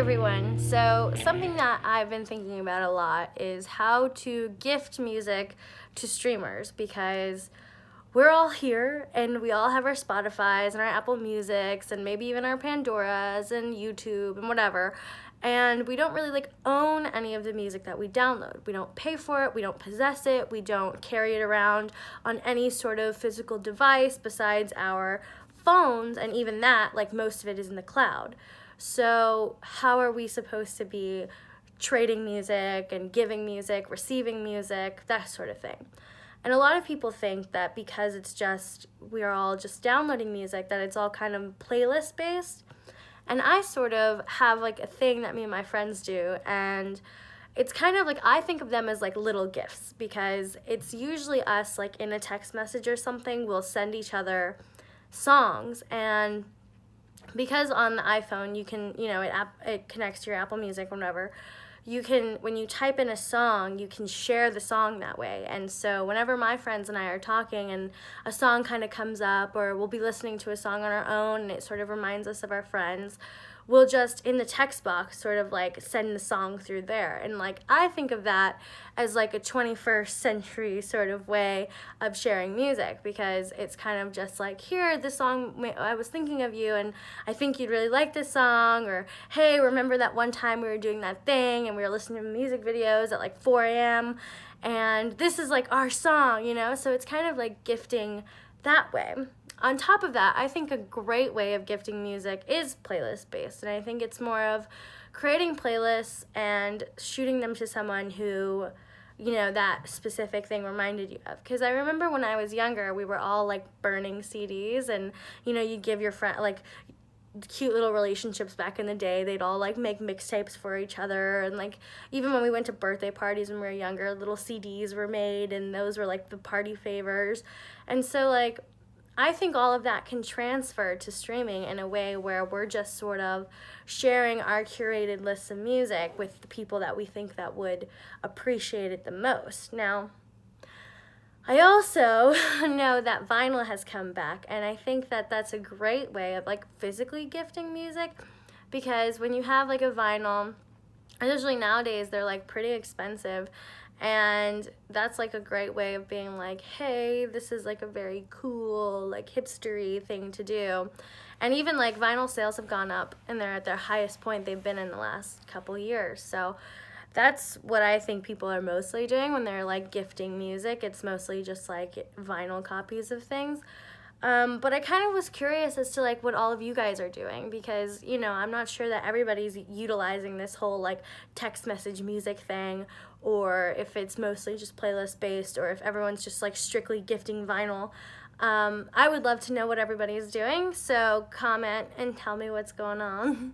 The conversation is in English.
everyone. So something that I've been thinking about a lot is how to gift music to streamers, because we're all here and we all have our Spotifys and our Apple Musics and maybe even our Pandoras and YouTube and whatever. And we don't really own any of the music that we download. We don't pay for it, we don't possess it, we don't carry it around on any sort of physical device besides our phones, and even that, most of it is in the cloud. So how are we supposed to be trading music and giving music, receiving music, that sort of thing? And a lot of people think that because we are all just downloading music, that it's all kind of playlist based. And I sort of have a thing that me and my friends do, and it's kind of I think of them as little gifts, because it's usually us in a text message or something, we'll send each other songs. And because on the iPhone you can, it connects to your Apple Music or whatever, you can, when you type in a song, you can share the song that way. And so whenever my friends and I are talking and a song kind of comes up, or we'll be listening to a song on our own and it sort of reminds us of our friends, we'll just, in the text box, sort of send the song through there. And I think of that as a 21st century sort of way of sharing music, because it's kind of just here, this song, I was thinking of you and I think you'd really like this song, or hey, remember that one time we were doing that thing and we were listening to music videos at 4 a.m. and this is our song, so it's kind of gifting that way. On top of that, I think a great way of gifting music is playlist based, and I think it's more of creating playlists and shooting them to someone who, that specific thing reminded you of. Because I remember when I was younger, we were all burning CDs, and you'd give your friend cute little relationships back in the day. They'd all make mixtapes for each other, and even when we went to birthday parties when we were younger, little CDs were made, and those were the party favors. And so I think all of that can transfer to streaming in a way where we're just sort of sharing our curated lists of music with the people that we think that would appreciate it the most. Now, I also know that vinyl has come back, and I think that that's a great way of physically gifting music, because when you have a vinyl, usually nowadays they're pretty expensive. And that's a great way of being hey, this is a very cool, hipstery thing to do. And even vinyl sales have gone up, and they're at their highest point they've been in the last couple years. So that's what I think people are mostly doing when they're gifting music. It's mostly just vinyl copies of things. But I kind of was curious as to what all of you guys are doing, because I'm not sure that everybody's utilizing this whole text message music thing, or if it's mostly just playlist based, or if everyone's just strictly gifting vinyl. I would love to know what everybody is doing, so comment and tell me what's going on.